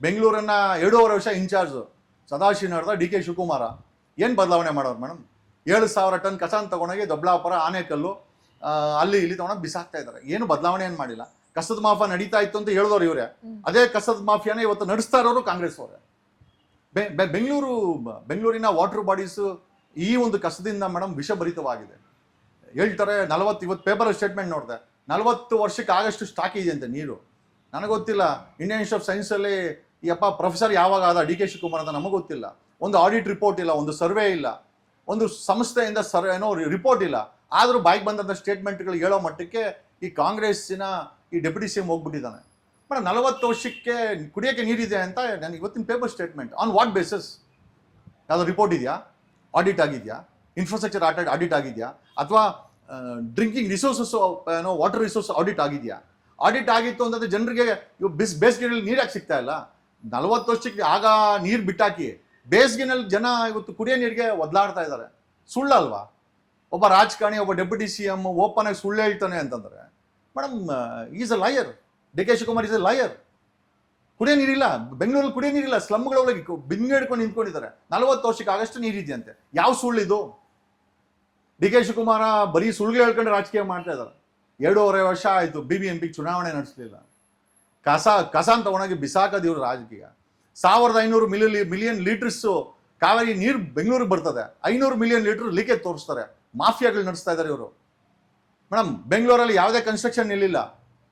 ಬೆಂಗಳೂರನ್ನ 2.5 ವರ್ಷ ಇನ್ಚಾರ್ಜ್ ಸದಾಶಿವ ನಡೆದ D K Shivakumara ಏನು ಬದಲಾವಣೆ ಮಾಡೋರು ಮೇಡಮ್? 7,000 ಟನ್ ಕಸ ತಗೊಂಡೋಗಿ ದೊಡ್ಡಬಳ್ಳಾಪುರ ಆನೇಕಲ್ಲು ಅಲ್ಲಿ ಇಲ್ಲಿ ತಗೊಂಡೋಗಿ ಬಿಸಾಕ್ತಾ ಇದ್ದಾರೆ. ಏನು ಬದಲಾವಣೆ ಏನು ಮಾಡಿಲ್ಲ. ಕಸದ ಮಾಫಿಯಾ ನಡೀತಾ ಇತ್ತು ಅಂತ ಹೇಳಿದವರು ಇವರೇ. ಅದೇ ಕಸದ ಮಾಫಿಯಾನೇ ಇವತ್ತು ನಡೆಸ್ತಾ ಇರೋರು ಕಾಂಗ್ರೆಸ್ ಅವರೇ. ಬೆಂಗಳೂರಿನ ವಾಟರ್ ಬಾಡೀಸ್ ಈ ಒಂದು ಕಸದಿಂದ ಮೇಡಮ್ ವಿಷಭರಿತವಾಗಿದೆ. ಹೇಳ್ತಾರೆ 40, ಇವತ್ತು ಪೇಪರ್ ಸ್ಟೇಟ್ಮೆಂಟ್ ನೋಡಿದೆ, 40 ವರ್ಷಕ್ಕೆ ಆಗಷ್ಟು ಸ್ಟಾಕ್ ಇದೆ ಅಂತೆ ನೀರು. ನನಗೆ ಗೊತ್ತಿಲ್ಲ, ಇಂಡಿಯನ್ ಇನ್ಸ್ಟಿಟ್ಯೂಟ್ ಆಫ್ ಸೈನ್ಸಲ್ಲಿ ಈ ಪ್ರೊಫೆಸರ್ ಯಾವಾಗ ಆದ ಡಿ ಕೆ ಶಿವಕುಮಾರ್ ಅಂತ ನಮಗೆ ಗೊತ್ತಿಲ್ಲ. ಒಂದು ಆಡಿಟ್ ರಿಪೋರ್ಟ್ ಇಲ್ಲ, ಒಂದು ಸರ್ವೆ ಇಲ್ಲ, ಒಂದು ಸಂಸ್ಥೆಯಿಂದ ರಿಪೋರ್ಟ್ ಇಲ್ಲ. ಆದರೂ ಬಾಯಿಗೆ ಬಂದಂಥ ಸ್ಟೇಟ್ಮೆಂಟ್ಗಳು ಹೇಳೋ ಮಟ್ಟಕ್ಕೆ ಈ ಕಾಂಗ್ರೆಸ್ಸಿನ ಈ ಡೆಪ್ಯೂಟಿ ಸಿ ಎಂ ಹೋಗ್ಬಿಟ್ಟಿದ್ದಾನೆ. ಮೇಡಮ್ 40 ವರ್ಷಕ್ಕೆ ಕುಡಿಯೋಕ್ಕೆ ನೀರಿದೆ ಅಂತ ನನಗೆ ಇವತ್ತಿನ paper statement on what basis? ಯಾವುದೋ ರಿಪೋರ್ಟ್ ಇದೆಯಾ? ಆಡಿಟ್ ಆಗಿದೆಯಾ? ಇನ್ಫ್ರಾಸ್ಟ್ರಕ್ಚರ್ ಆಡಿಟ್ ಆಗಿದೆಯಾ? ಅಥವಾ drinking resources water resource audit ಆಗಿದೆಯಾ? ಆಡಿಟ್ ಆಗಿತ್ತು ಅಂತಂದ್ರೆ ಜನರಿಗೆ ಬೇಸಿಗೆನಲ್ಲಿ ನೀರಾಗಿ ಸಿಗ್ತಾ ಇಲ್ಲ. 40 ವರ್ಷಕ್ಕೆ ಆಗ ನೀರು ಬಿಟ್ಟಾಕಿ ಬೇಸಿಗೆನಲ್ಲಿ ಜನ ಇವತ್ತು ಕುಡಿಯೋ ನೀರಿಗೆ ಒದ್ಲಾಡ್ತಾ ಇದ್ದಾರೆ. ಸುಳ್ಳಲ್ವಾ? ಒಬ್ಬ ರಾಜಕಾರಣಿ, ಒಬ್ಬ ಡೆಪ್ಯೂಟಿ ಸಿ ಎಂ ಓಪನ್ ಆಗಿ ಸುಳ್ಳು ಹೇಳ್ತಾನೆ ಅಂತಂದ್ರೆ madam is a lawyer. D K Shivakumar is a lawyer. ಕುಡಿಯೋ ನೀರಿಲ್ಲ, ಬೆಂಗಳೂರಲ್ಲಿ ಕುಡಿಯೋ ನೀರಿಲ್ಲ, ಸ್ಲಮ್ಗಳೊಳಗೆ ಬಿಂಗೆ ಹಿಡ್ಕೊಂಡು ನಿಂತ್ಕೊಂಡಿದ್ದಾರೆ. 40 ವರ್ಷಕ್ಕೆ ಆಗಷ್ಟು ನೀರಿದೆಯಂತೆ. ಯಾವ ಸುಳ್ಳಿದು? ಡಿ ಕೆ ಶಿವಕುಮಾರ ಬರೀ ಸುಳ್ಳು ಹೇಳ್ಕೊಂಡು ರಾಜಕೀಯ ಮಾಡ್ತಾ ಇದ್ದಾರೆ. 2.5 ವರ್ಷ ಆಯಿತು BBMP ಚುನಾವಣೆ ನಡೆಸಲಿಲ್ಲ. ಕಸ ಅಂತ ತಗೊಂಡೋಗಿ ಬಿಸಾಕದ ಇವರು ರಾಜಕೀಯ. 1,500 ಮಿಲಿಯನ್ ಲೀಟರ್ಸು ಕಾವೇರಿ ನೀರು ಬೆಂಗಳೂರಿಗೆ ಬರ್ತದೆ. 500 ಮಿಲಿಯನ್ ಲೀಟರ್ ಲೀಕೇಜ್ ತೋರಿಸ್ತಾರೆ. ಮಾಫಿಯಾಗಳು ನಡೆಸ್ತಾ ಇದ್ದಾರೆ ಇವರು. ಮೇಡಮ್ ಬೆಂಗಳೂರಲ್ಲಿ ಯಾವುದೇ ಕನ್ಸ್ಟ್ರಕ್ಷನ್ ನಿಲ್ಲಿಲ್ಲ,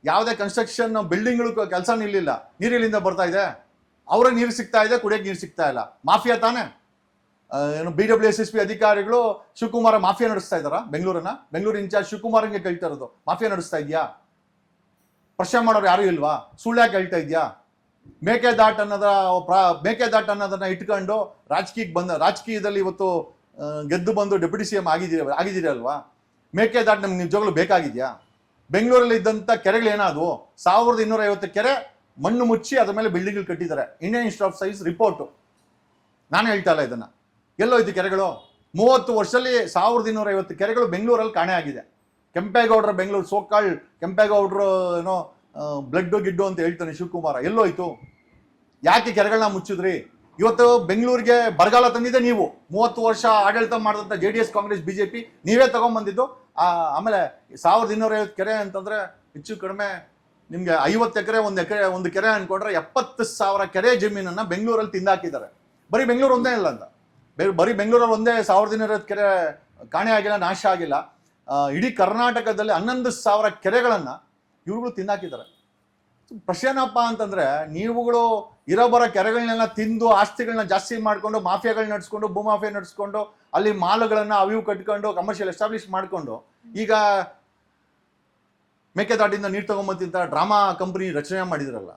ಯಾವುದೇ ಕನ್ಸ್ಟ್ರಕ್ಷನ್ ಬಿಲ್ಡಿಂಗ್ಗಳು ಕೆಲಸ ನಿಲ್ಲಿಲ್ಲ. ನೀರಿಲ್ಲಿಂದ ಬರ್ತಾ ಇದೆ, ಅವ್ರಿಗೆ ನೀರು ಸಿಗ್ತಾ ಇದೆ, ಕುಡಿಯೋಕೆ ನೀರು ಸಿಗ್ತಾ ಇಲ್ಲ. ಮಾಫಿಯಾ ತಾನೇ? BWSSP ಅಧಿಕಾರಿಗಳು ಶಿವಕುಮಾರ ಮಾಫಿಯಾ ನಡೆಸ್ತಾ ಇದ್ದಾರಾ ಬೆಂಗಳೂರನ್ನ? ಬೆಂಗಳೂರು ಇನ್ಚಾರ್ಜ್ ಶಿವಕುಮಾರ್ಗೆ ಕೇಳ್ತಾ ಇರೋದು ಮಾಫಿಯಾ ನಡೆಸ್ತಾ ಇದೆಯಾ? ಪ್ರಶ್ನೆ ಮಾಡೋರು ಯಾರು ಇಲ್ವಾ? ಸುಳ್ಳ್ಯಾಕೆ ಹೇಳ್ತಾ ಇದೆಯಾ? ಮೇಕೆದಾಟು ಅನ್ನೋದನ್ನ ಇಟ್ಕೊಂಡು ರಾಜಕೀಯದಲ್ಲಿ ಇವತ್ತು ಗೆದ್ದು ಬಂದು ಡೆಪ್ಯೂಟಿ ಸಿ ಎಂ ಆಗಿದ್ದೀರಿ ಅಲ್ವಾ? ಮೇಕೆದಾಟು ನಮ್ಗೆ ನಿಜವಾಗ್ಲೂ ಬೇಕಾಗಿದೆಯಾ? ಬೆಂಗಳೂರಲ್ಲಿ ಇದ್ದಂಥ ಕೆರೆಗಳೇನಾದವು? 1,250 ಕೆರೆ ಮಣ್ಣು ಮುಚ್ಚಿ ಅದ್ರ ಮೇಲೆ ಬಿಲ್ಡಿಂಗ್ಗಳು ಕಟ್ಟಿದ್ದಾರೆ. Indian institute of science report. ನಾನು ಹೇಳ್ತಾ ಇಲ್ಲ ಇದನ್ನ. ಎಲ್ಲೋ ಇದ್ದು ಕೆರೆಗಳು? 30 ವರ್ಷದಲ್ಲಿ 1,250 ಕೆರೆಗಳು ಬೆಂಗಳೂರಲ್ಲಿ ಕಾಣೆ ಆಗಿದೆ. ಕೆಂಪೇಗೌಡರ ಬೆಂಗಳೂರು ಸೋಕಾಳ್ ಕೆಂಪೇಗೌಡರು ಬ್ಲಡ್ ಗಿಡ್ಡು ಅಂತ ಹೇಳ್ತಾನೆ ಶಿವಕುಮಾರ. ಎಲ್ಲೋಯ್ತು? ಯಾಕೆ ಕೆರೆಗಳನ್ನ ಮುಚ್ಚಿದ್ರಿ? ಇವತ್ತು ಬೆಂಗಳೂರಿಗೆ ಬರಗಾಲ ತಂದಿದೆ ನೀವು. 30 ವರ್ಷ ಆಡಳಿತ ಮಾಡಿದಂಥ JDS ಕಾಂಗ್ರೆಸ್ BJP ನೀವೇ ತಗೊಂಡ್ಬಂದಿದ್ದು. ಆಮೇಲೆ 1,250 ಕೆರೆ ಅಂತಂದ್ರೆ ಹೆಚ್ಚು ಕಡಿಮೆ ನಿಮ್ಗೆ 50 ಎಕರೆ ಒಂದು ಕೆರೆ ಅನ್ಕೊಂಡ್ರೆ 70,000 ಕೆರೆ ಜಮೀನನ್ನ ಬೆಂಗಳೂರಲ್ಲಿ ತಿಂದಾಕಿದ್ದಾರೆ. ಬರೀ ಬೆಂಗಳೂರು ಒಂದೇ ಇಲ್ಲ ಅಂತ, ಬರೀ ಬೆಂಗಳೂರಲ್ಲಿ ಒಂದೇ 1,250 ಕೆರೆ ಕಾಣೆ ಆಗಿಲ್ಲ, ನಾಶ ಆಗಿಲ್ಲ. ಇಡೀ ಕರ್ನಾಟಕದಲ್ಲಿ 11,000 ಕೆರೆಗಳನ್ನ ಇವ್ರುಗಳು ತಿಂದಾಕಿದ್ದಾರೆ. ಪ್ರಶ್ನೆನಪ್ಪ ಅಂತಂದ್ರೆ, ನೀವುಗಳು ಇರೋಬರೋ ಕೆರೆಗಳನ್ನೆಲ್ಲ ತಿಂದು ಆಸ್ತಿಗಳನ್ನ ಜಾಸ್ತಿ ಮಾಡ್ಕೊಂಡು ಮಾಫಿಯಾಗಳನ್ನ ನಡೆಸ್ಕೊಂಡು ಭೂಮಾಫಿಯಾ ನಡೆಸ್ಕೊಂಡು ಅಲ್ಲಿ ಮಾಲ್ಗಳನ್ನ ಅವಿವು ಕಟ್ಕೊಂಡು ಕಮರ್ಷಿಯಲ್ ಎಸ್ಟಾಬ್ಲಿಷ್ ಮಾಡ್ಕೊಂಡು ಈಗ ಮೇಕೆದಾಟಿಂದ ನೀರು ತಗೊಂಬಂತಿಂತ ಡ್ರಾಮಾ ಕಂಪನಿ ರಚನೆ ಮಾಡಿದ್ರಲ್ಲ.